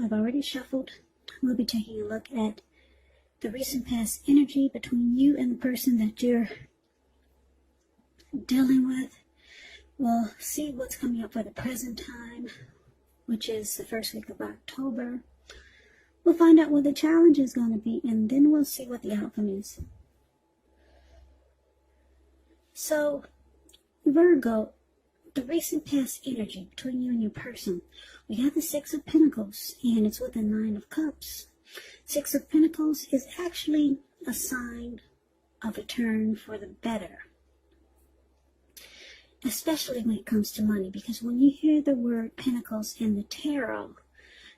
I've already shuffled. We'll be taking a look at the recent past energy between you and the person that you're dealing with. We'll see what's coming up for the present time, which is the first week of October. We'll find out what the challenge is going to be, and then we'll see what the outcome is. So, Virgo, the recent past energy between you and your person. We got the Six of Pentacles, and it's with the Nine of Cups. Six of Pentacles is actually a sign of a turn for the better, especially when it comes to money, because when you hear the word Pentacles in the tarot,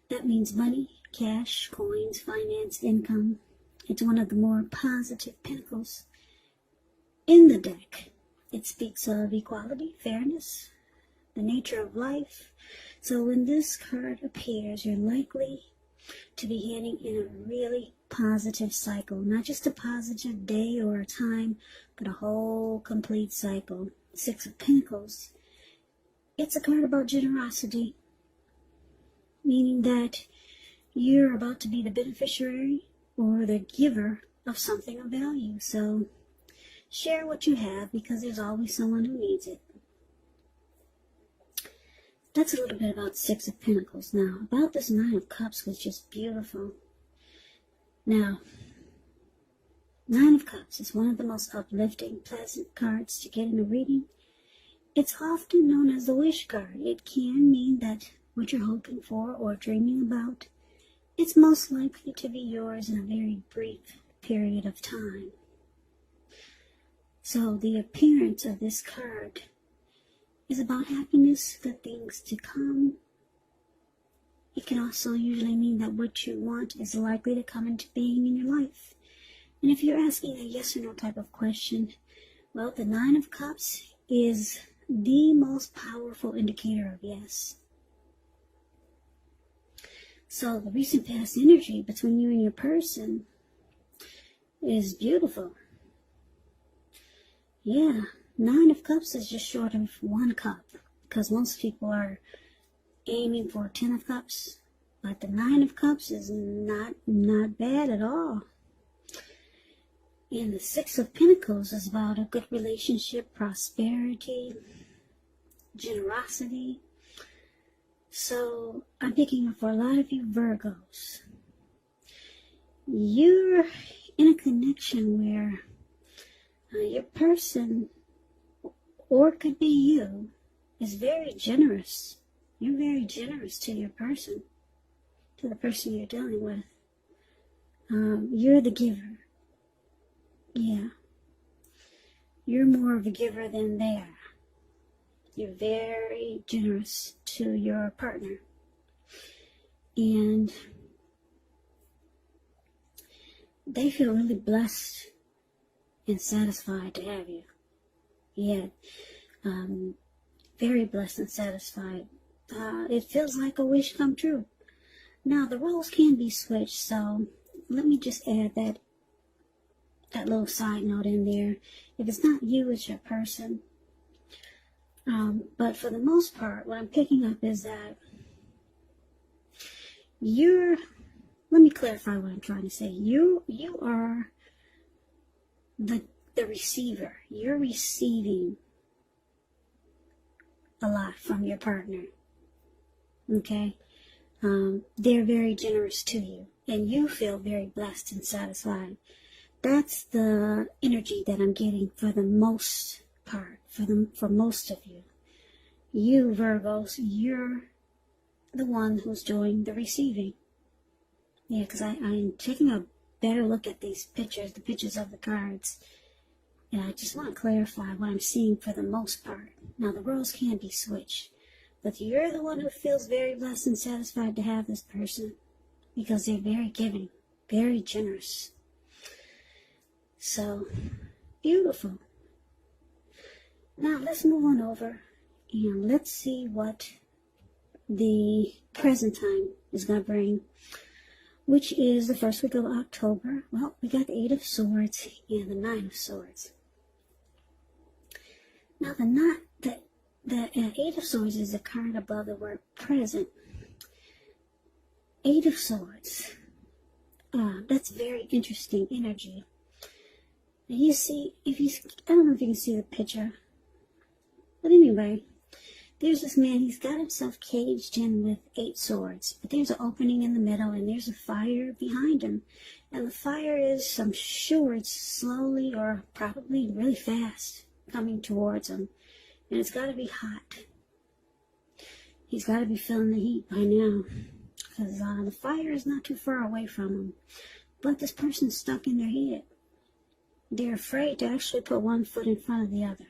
that means money, cash, coins, finance, income. It's one of the more positive pentacles in the deck. It speaks of equality, fairness, the nature of life. So when this card appears, you're likely to be heading in a really positive cycle. Not just a positive day or a time, but a whole complete cycle. Six of Pentacles. It's a card about generosity, meaning that you're about to be the beneficiary or the giver of something of value. So share what you have, because there's always someone who needs it. That's a little bit about Six of Pentacles. Now, about this Nine of Cups was just beautiful. Now, Nine of Cups is one of the most uplifting, pleasant cards to get in a reading. It's often known as the wish card. It can mean that what you're hoping for or dreaming about, it's most likely to be yours in a very brief period of time. So the appearance of this card is about happiness, good things to come. It can also usually mean that what you want is likely to come into being in your life. And if you're asking a yes or no type of question, well, the Nine of Cups is the most powerful indicator of yes. So the recent past energy between you and your person is beautiful. Yeah, Nine of Cups is just short of one cup, because most people are aiming for 10 of Cups, but the Nine of Cups is not bad at all. And the Six of Pentacles is about a good relationship, prosperity, generosity. So I'm picking up for a lot of you Virgos. You're in a connection where your person, or it could be you, is very generous. You're very generous to your person, to the person you're dealing with. You're the giver. Yeah. You're more of a giver than they are. You're very generous to your partner. And they feel really blessed and satisfied to have you. Yeah. Very blessed and satisfied. It feels like a wish come true. Now, the roles can be switched, so let me just add that little side note in there. If it's not you, it's your person. But for the most part, what I'm picking up is that let me clarify what I'm trying to say. You are the receiver. You're receiving a lot from your partner. Okay? They're very generous to you, and you feel very blessed and satisfied. That's the energy that I'm getting for the most part, for most of you. You Virgos, you're the one who's doing the receiving. Yeah, because I'm taking a better look at these pictures, the pictures of the cards. And I just want to clarify what I'm seeing for the most part. Now, the roles can be switched, but you're the one who feels very blessed and satisfied to have this person, because they're very giving, very generous. So, beautiful. Now, let's move on over and let's see what the present time is going to bring, which is the first week of October. Well, we got the Eight of Swords and the Nine of Swords. Now, the Eight of Swords is a card above the word present. Eight of Swords. That's very interesting energy. And you see, I don't know if you can see the picture, but anyway, there's this man, he's got himself caged in with 8 swords, but there's an opening in the middle, and there's a fire behind him. And the fire is, I'm sure it's slowly or probably really fast coming towards him. And it's got to be hot. He's got to be feeling the heat by now, because the fire is not too far away from him. But this person's stuck in their head. They're afraid to actually put one foot in front of the other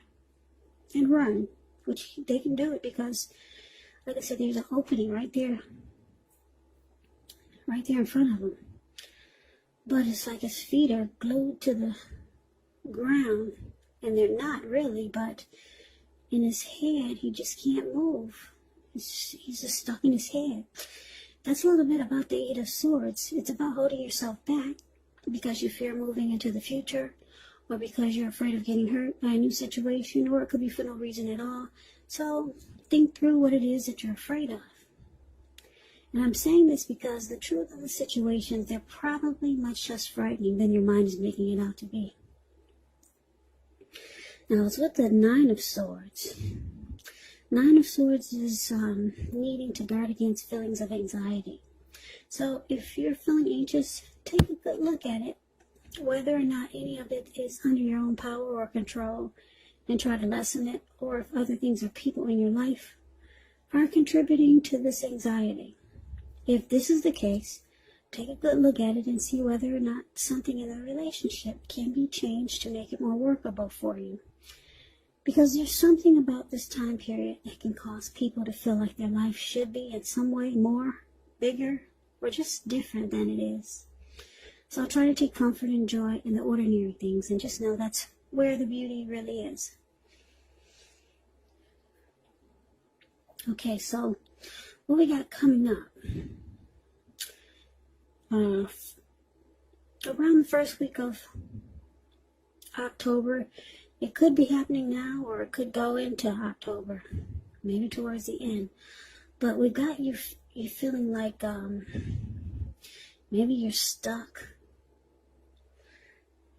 and run. Which they can do it because, like I said, there's an opening right there in front of him. But it's like his feet are glued to the ground, and they're not really, but in his head, he just can't move. He's just stuck in his head. That's a little bit about the 8 of Swords. It's about holding yourself back because you fear moving into the future, or because you're afraid of getting hurt by a new situation, or it could be for no reason at all. So think through what it is that you're afraid of. And I'm saying this because the truth of the situations, they're probably much less frightening than your mind is making it out to be. Now, it's with the 9 of Swords. 9 of Swords is needing to guard against feelings of anxiety. So if you're feeling anxious, take a good look at it, whether or not any of it is under your own power or control, and try to lessen it, or if other things or people in your life are contributing to this anxiety. If this is the case, take a good look at it and see whether or not something in the relationship can be changed to make it more workable for you. Because there's something about this time period that can cause people to feel like their life should be in some way more, bigger, or just different than it is. So try to take comfort and joy in the ordinary things, and just know that's where the beauty really is. Okay, so what we got coming up? Around the first week of October, it could be happening now, or it could go into October, maybe towards the end. But we got you feeling like maybe you're stuck.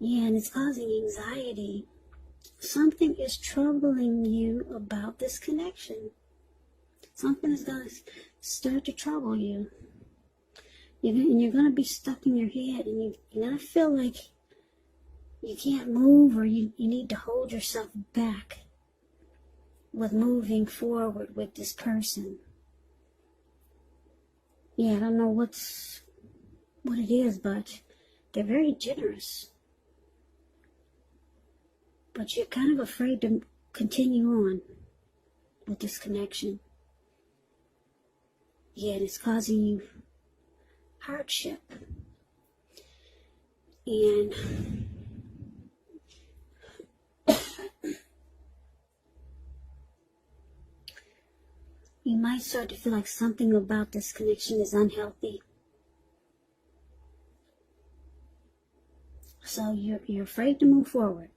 Yeah, and it's causing anxiety. Something is troubling you about this connection. Something is going to start to trouble you. And you're going to be stuck in your head, and you're going to feel like you can't move, or you need to hold yourself back with moving forward with this person. Yeah, I don't know what it is, but they're very generous. But you're kind of afraid to continue on with this connection. Yeah, and it's causing you hardship. And you might start to feel like something about this connection is unhealthy. So you're afraid to move forward.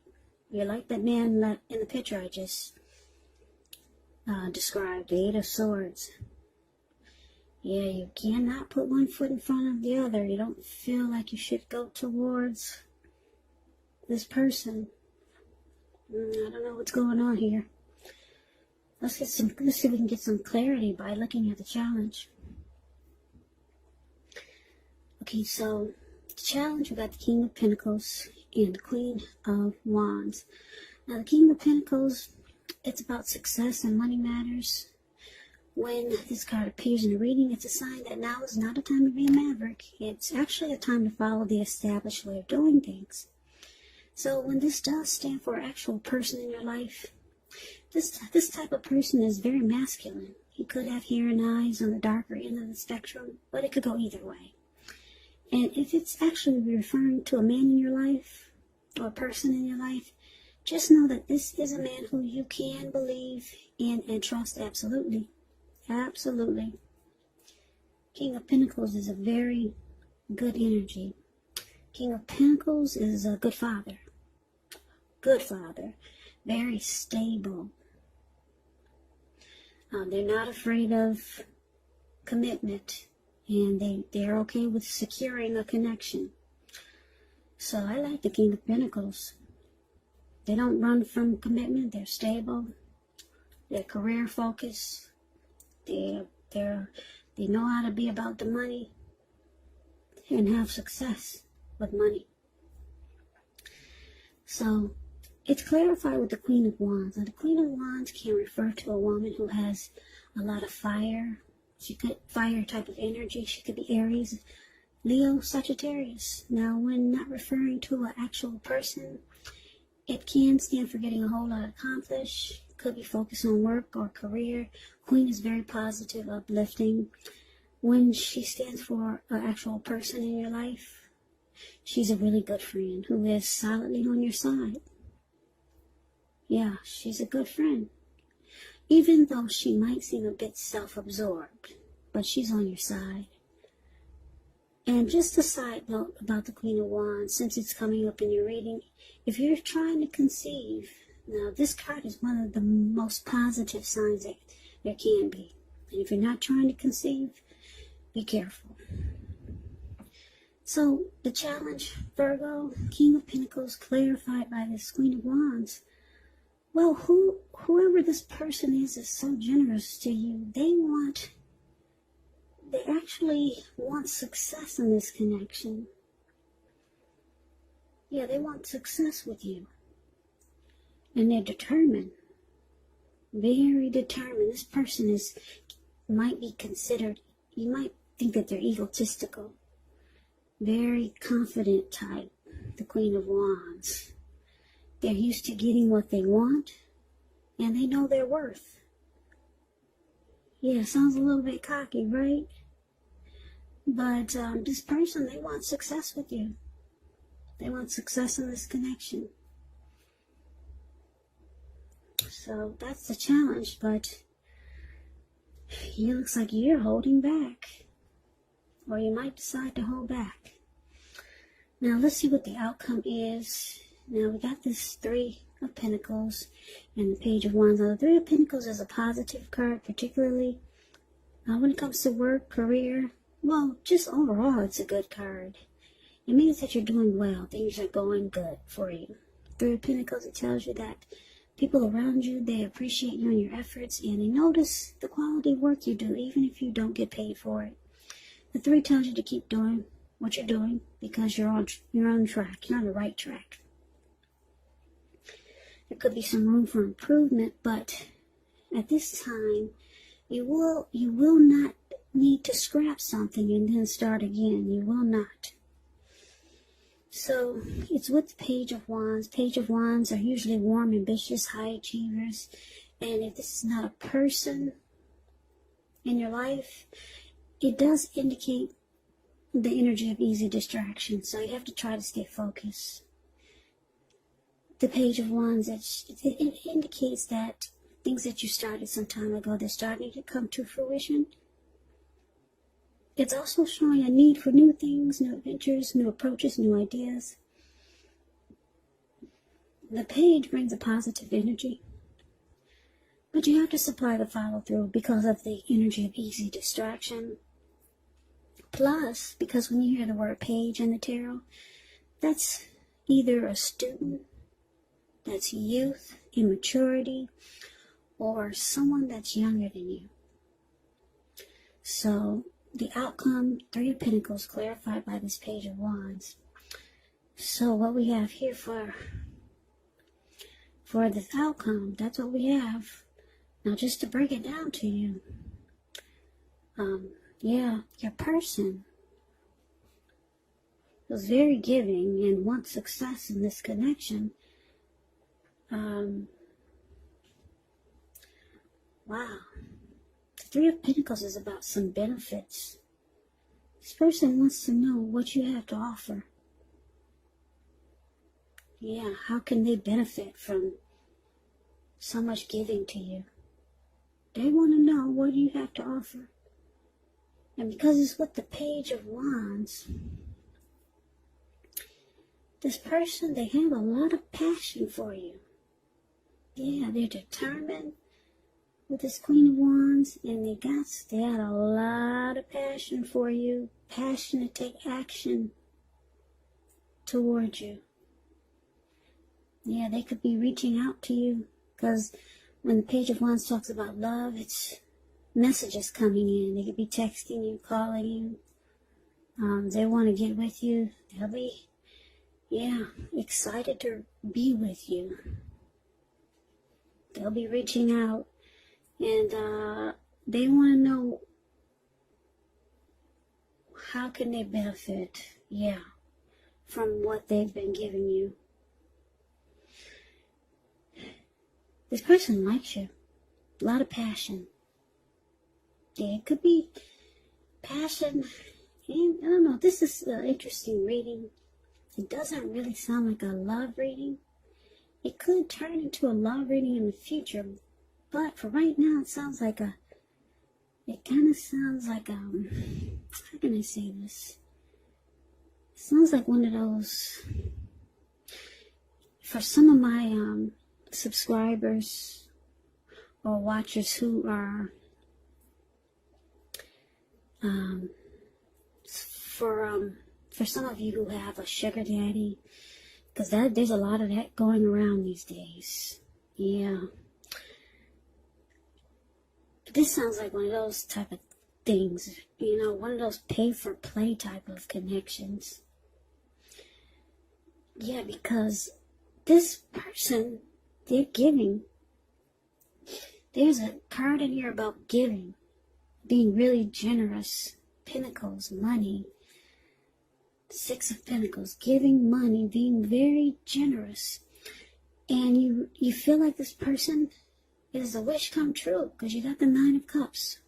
You're like that man in the picture I just described, the 8 of Swords. Yeah, you cannot put one foot in front of the other. You don't feel like you should go towards this person. I don't know what's going on here. Let's see if we can get some clarity by looking at the challenge. Okay, so the challenge, we got the King of Pentacles and the Queen of Wands. Now, the King of Pentacles, it's about success and money matters. When this card appears in a reading, it's a sign that now is not a time to be a maverick. It's actually a time to follow the established way of doing things. So when this does stand for an actual person in your life, this type of person is very masculine. He could have hair and eyes on the darker end of the spectrum, but it could go either way. And if it's actually referring to a man in your life, or a person in your life, just know that this is a man who you can believe in and trust absolutely. Absolutely. King of Pentacles is a very good energy. King of Pentacles is a good father. Good father. Very stable. They're not afraid of commitment. and they're okay with securing a connection. So I like the King of Pentacles. They don't run from commitment. They're stable. They're career focused. They know how to be about the money and have success with money. So it's clarified with the Queen of Wands. Now, the Queen of Wands can refer to a woman who has a lot of fire. She could fire type of energy. She could be Aries, Leo, Sagittarius. Now, when not referring to an actual person, it can stand for getting a whole lot accomplished. Could be focused on work or career. Queen is very positive, uplifting. When she stands for an actual person in your life, she's a really good friend who is solidly on your side. Yeah, she's a good friend. Even though she might seem a bit self-absorbed, but she's on your side. And just a side note about the Queen of Wands, since it's coming up in your reading, if you're trying to conceive, now this card is one of the most positive signs that there can be. And if you're not trying to conceive, be careful. So the challenge, Virgo, King of Pentacles, clarified by this Queen of Wands. Well, whoever this person is so generous to you. They actually want success in this connection. Yeah, they want success with you. And they're determined. Very determined. This person might be considered, you might think that they're egotistical. Very confident type, the Queen of Wands. They're used to getting what they want, and they know their worth. Yeah, sounds a little bit cocky, right? But this person, they want success with you. They want success in this connection. So that's the challenge, but it looks like you're holding back. Or you might decide to hold back. Now let's see what the outcome is. Now we got this Three of Pentacles and the Page of Wands. Now the Three of Pentacles is a positive card, particularly when it comes to work, career. Well, just overall it's a good card. It means that you're doing well. Things are going good for you. Three of Pentacles, it tells you that people around you, they appreciate you and your efforts, and they notice the quality of work you do, even if you don't get paid for it. The Three tells you to keep doing what you're doing because you're on track. You're on the right track. There could be some room for improvement, but at this time, you will not need to scrap something and then start again. You will not. So it's with the Page of Wands. Page of Wands are usually warm, ambitious, high achievers. And if this is not a person in your life, it does indicate the energy of easy distraction. So you have to try to stay focused. The Page of Wands, it indicates that things that you started some time ago, they're starting to come to fruition. It's also showing a need for new things, new adventures, new approaches, new ideas. The Page brings a positive energy, but you have to supply the follow-through because of the energy of easy distraction. Plus, because when you hear the word page in the tarot, that's either a student, that's youth, immaturity, or someone that's younger than you. So the outcome, Three of Pentacles, clarified by this Page of Wands. So what we have here for this outcome, that's what we have. Now just to break it down to you, yeah, your person was very giving and wants success in this connection. Wow. The Three of Pentacles is about some benefits. This person wants to know what you have to offer. Yeah, how can they benefit from so much giving to you? They want to know what you have to offer. And because it's with the Page of Wands, this person, they have a lot of passion for you. Yeah, they're determined. with this Queen of Wands, and they had a lot of passion for you, passion to take action towards you. Yeah, they could be reaching out to you, because when the Page of Wands talks about love, it's messages coming in. They could be texting you, calling you. They want to get with you. They'll be, excited to be with you. They'll be reaching out, and they want to know how can they benefit, from what they've been giving you. This person likes you. A lot of passion. Yeah, it could be passion. And I don't know. This is an interesting reading. It doesn't really sound like a love reading. It could turn into a love reading in the future. But for right now, it kind of sounds like, how can I say this? It sounds like one of those, for some of my subscribers or watchers who are for some of you who have a sugar daddy, because there's a lot of that going around these days. Yeah, but this sounds like one of those type of things, one of those pay for play type of connections. Yeah, because this person, they're giving. There's a card in here about giving, being really generous. Pentacles, money. Six of Pentacles, giving money, being very generous. And you feel like this person is a wish come true, because you got the Nine of Cups.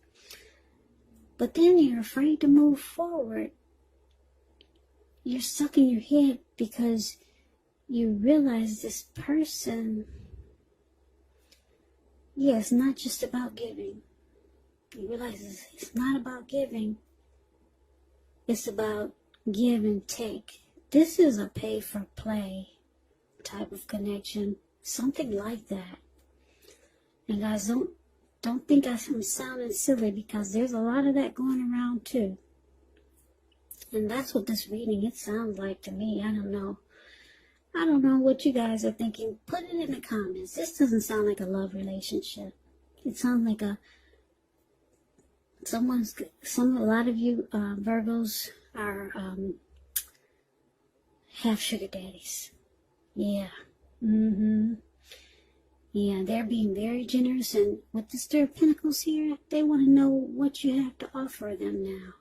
But then you're afraid to move forward. You're stuck in your head because you realize this person, it's not just about giving. You realize it's not about giving. It's about give and take. This is a pay for play type of connection. Something like that. And guys, don't think I'm sounding silly, because there's a lot of that going around too. And that's what this reading, it sounds like to me. I don't know what you guys are thinking. Put it in the comments. This doesn't sound like a love relationship. It sounds like a lot of you Virgos are have sugar daddies. Yeah. Yeah, they're being very generous, and with the Star of Pentacles here, they want to know what you have to offer them now.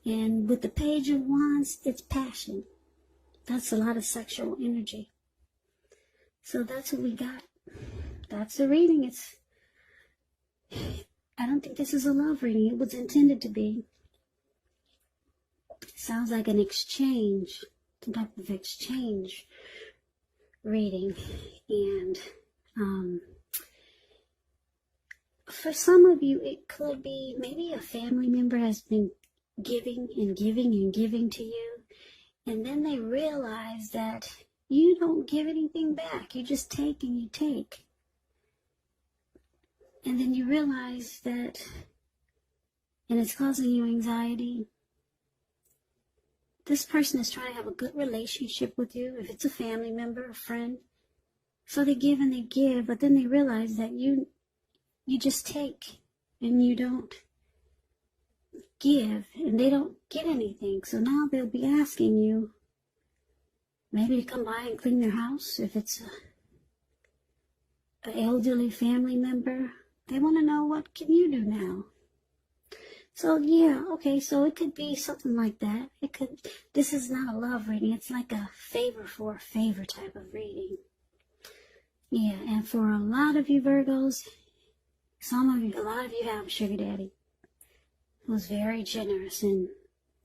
And with the Page of Wands, it's passion. That's a lot of sexual energy. So that's what we got. That's the reading. I don't think this is a love reading. It was intended to be. It sounds like an exchange, some type of exchange reading. And for some of you, it could be maybe a family member has been giving and giving and giving to you, and then they realize that you don't give anything back. You just take and you take. And then you realize that, and it's causing you anxiety. This person is trying to have a good relationship with you, if it's a family member, a friend. So they give and they give, but then they realize that you just take and you don't give, and they don't get anything. So now they'll be asking you maybe to come by and clean their house. If it's an elderly family member, they want to know, what can you do now? So so it could be something like that. This is not a love reading. It's like a favor for a favor type of reading. Yeah, and for a lot of you Virgos, a lot of you have a sugar daddy who's very generous, and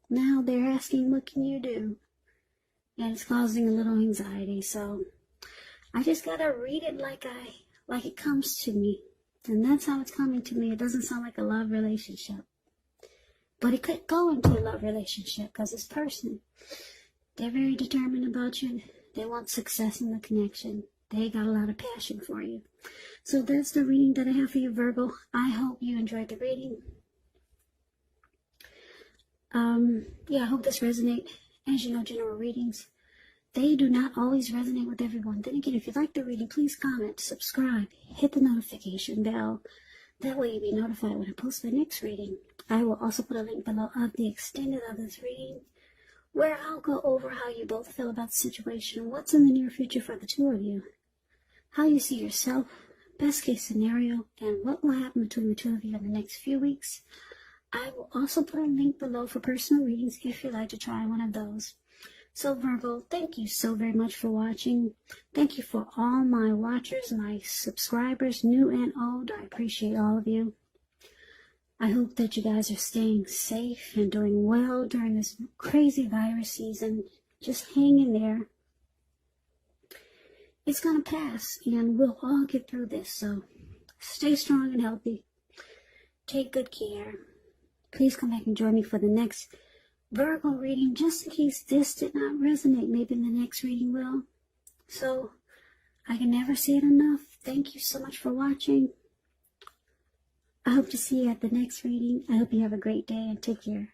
now they're asking, what can you do? And it's causing a little anxiety. So I just gotta read it like it comes to me. And that's how it's coming to me. It doesn't sound like a love relationship. But it could go into a love relationship, because this person, they're very determined about you. They want success in the connection. They got a lot of passion for you. So that's the reading that I have for you, Virgo. I hope you enjoyed the reading. Yeah, I hope this resonates. As you know, general readings, they do not always resonate with everyone. Then again, if you like the reading, please comment, subscribe, hit the notification bell. That way you'll be notified when I post the next reading. I will also put a link below of the extended of this reading, where I'll go over how you both feel about the situation, what's in the near future for the two of you, how you see yourself, best case scenario, and what will happen between the two of you in the next few weeks. I will also put a link below for personal readings if you'd like to try one of those. So Virgo, thank you so very much for watching. Thank you for all my watchers, my subscribers, new and old. I appreciate all of you. I hope that you guys are staying safe and doing well during this crazy virus season. Just hang in there. It's going to pass, and we'll all get through this. So stay strong and healthy. Take good care. Please come back and join me for the next Virgo reading, just in case this did not resonate. Maybe the next reading will. So I can never say it enough. Thank you so much for watching. I hope to see you at the next reading. I hope you have a great day and take care.